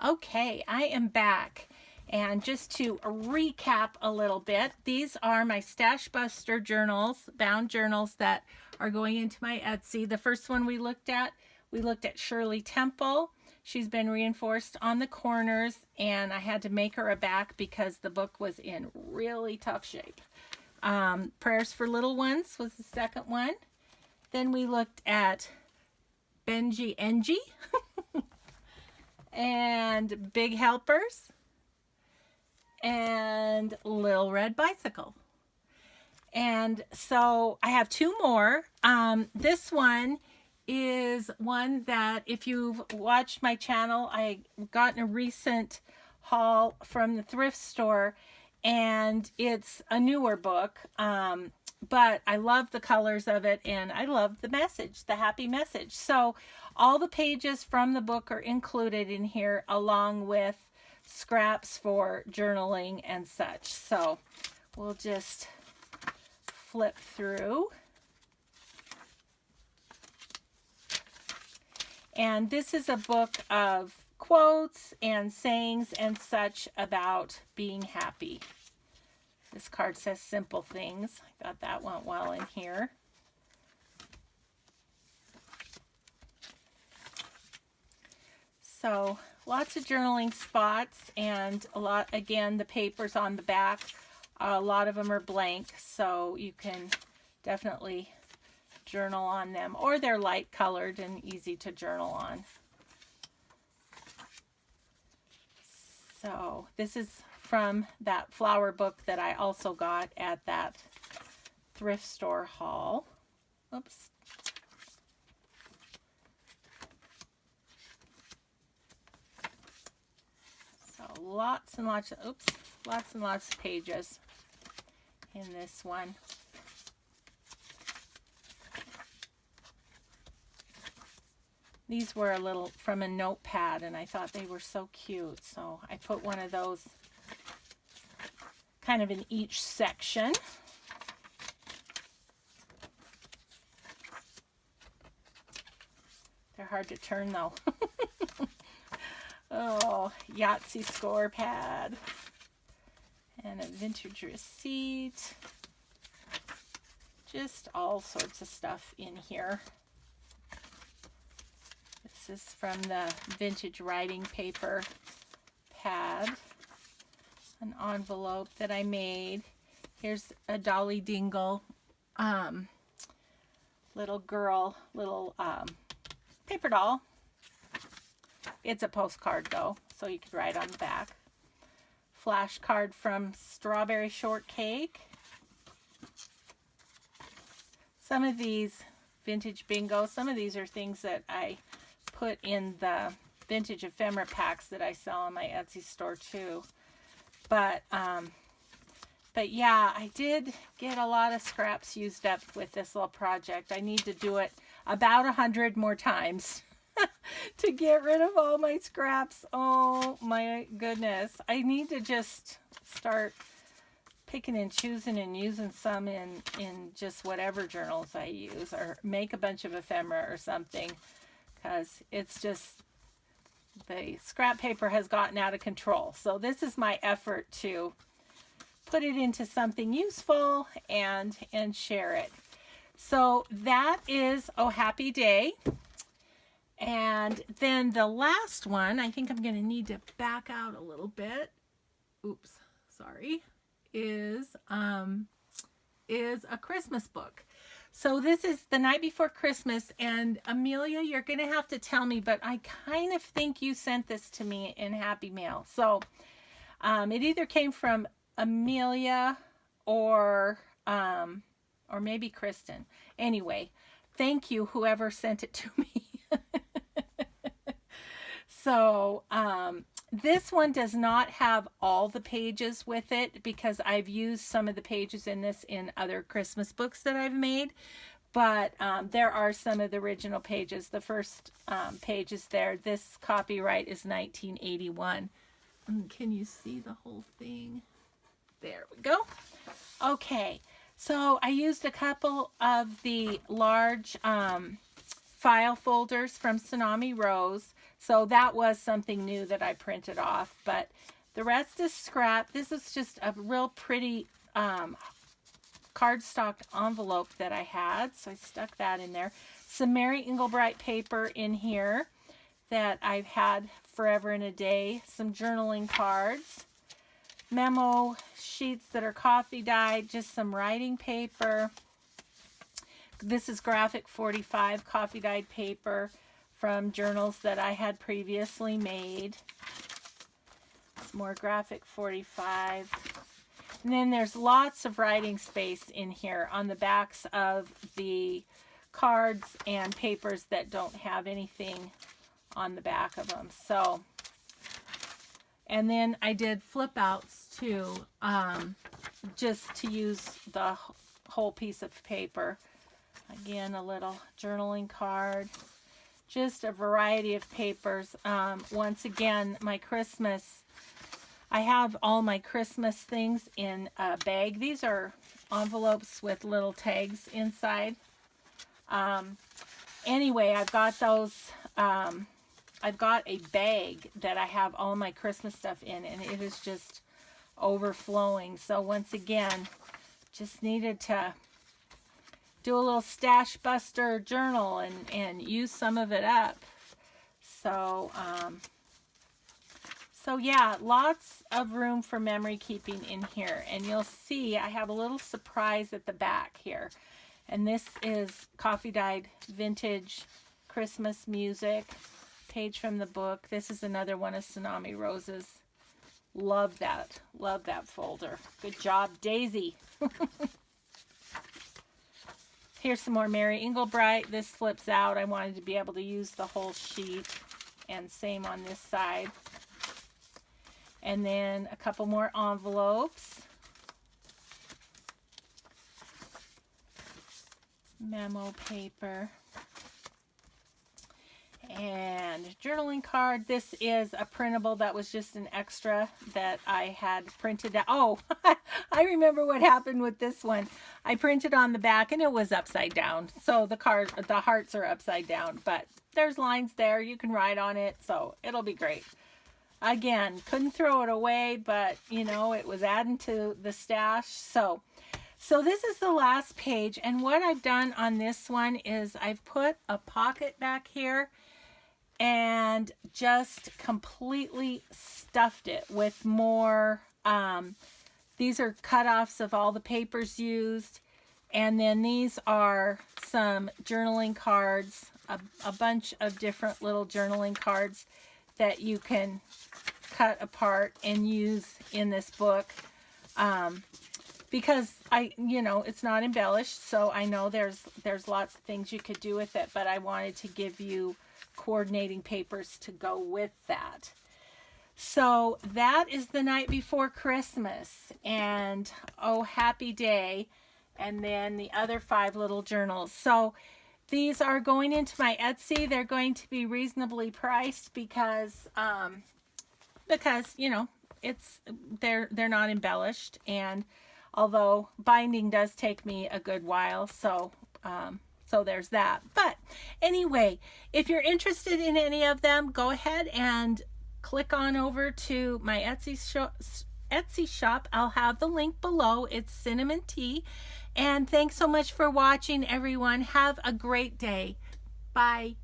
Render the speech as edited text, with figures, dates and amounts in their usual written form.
Okay, I am back. And just to recap a little bit, these are my Stash Buster journals, bound journals that are going into my Etsy. The first one we looked at Shirley Temple. She's been reinforced on the corners, and I had to make her a back because the book was in really tough shape. Prayers for Little Ones was the second one. Then we looked at Benji Engie and Big Helpers and Little Red Bicycle. And so I have two more. This one is one that if you've watched my channel, I got in a recent haul from the thrift store, and it's a newer book. But I love the colors of it, and I love the message, the happy message. So all the pages from the book are included in here, along with scraps for journaling and such. So we'll just flip through. And this is a book of quotes and sayings and such about being happy. This card says simple things. I thought that went well in here. So lots of journaling spots, and a lot, again, the papers on the back, a lot of them are blank, so you can definitely journal on them, or they're light colored and easy to journal on. So this is from that flower book that I also got at that thrift store haul. Oops. So lots and lots of pages in this one. These were a little from a notepad, and I thought they were so cute, so I put one of those kind of in each section. They're hard to turn though. Oh, Yahtzee score pad and a vintage receipt. Just all sorts of stuff in here. This is from the vintage writing paper pad. An envelope that I made. Here's a Dolly Dingle little girl, little paper doll. It's a postcard though, so you could write on the back. Flashcard from Strawberry Shortcake. Some of these vintage bingo, some of these are things that I put in the vintage ephemera packs that I sell on my Etsy store too. But yeah, I did get a lot of scraps used up with this little project. I need to do it about 100 more times to get rid of all my scraps. Oh my goodness. I need to just start picking and choosing and using some in just whatever journals I use, or make a bunch of ephemera or something, because it's just, the scrap paper has gotten out of control. So this is my effort to put it into something useful and share it. So that is Oh Happy Day. And then the last one, I think I'm going to need to back out a little bit. Oops, sorry. Is a Christmas book. So this is The Night Before Christmas, and Amelia, you're going to have to tell me, but I kind of think you sent this to me in Happy Mail. So it either came from Amelia or maybe Kristen. Anyway, thank you, whoever sent it to me. So this one does not have all the pages with it, because I've used some of the pages in this in other Christmas books that I've made. But there are some of the original pages. The first page is there. This copyright is 1981. Can you see the whole thing? There we go. Okay, so I used a couple of the large file folders from Tsunami Rose. So that was something new that I printed off, but the rest is scrap. This is just a real pretty cardstock envelope that I had, so I stuck that in there. Some Mary Engelbreit paper in here that I've had forever and a day. Some journaling cards, memo sheets that are coffee dyed, just some writing paper. This is Graphic 45 coffee dyed paper from journals that I had previously made. Some more Graphic 45. And then there's lots of writing space in here on the backs of the cards and papers that don't have anything on the back of them. So, and then I did flip outs too, just to use the whole piece of paper. Again, a little journaling card, just a variety of papers. Once again, my Christmas, I have all my Christmas things in a bag. These are envelopes with little tags inside. Anyway, I've got those, I've got a bag that I have all my Christmas stuff in, and it is just overflowing. So once again, just needed to do a little stash buster journal and use some of it up. So, so yeah, lots of room for memory keeping in here. And you'll see I have a little surprise at the back here. And this is coffee dyed vintage Christmas music, page from the book. This is another one of Tsunami Rose's. Love that folder. Good job, Daisy. Here's some more Mary Engelbreit. This flips out. I wanted to be able to use the whole sheet, and same on this side. And then a couple more envelopes. Memo paper. And journaling card. This is a printable that was just an extra that I had printed out. Oh, I remember what happened with this one. I printed on the back and it was upside down. So the hearts are upside down, but there's lines there. You can write on it, so it'll be great. Again, couldn't throw it away, but you know, it was adding to the stash. So this is the last page, and what I've done on this one is I've put a pocket back here and just completely stuffed it with more, these are cutoffs of all the papers used, and then these are some journaling cards, a bunch of different little journaling cards that you can cut apart and use in this book. Because it's not embellished, so I know there's lots of things you could do with it, but I wanted to give you coordinating papers to go with that. So that is The Night Before Christmas, and Oh Happy Day, and then the other 5 little journals. So these are going into my Etsy. They're going to be reasonably priced because you know, they're not embellished, and although binding does take me a good while, so there's that. But anyway, if you're interested in any of them, go ahead and click on over to my Etsy shop. I'll have the link below. It's Cinnamon Tea. And thanks so much for watching, everyone. Have a great day. Bye.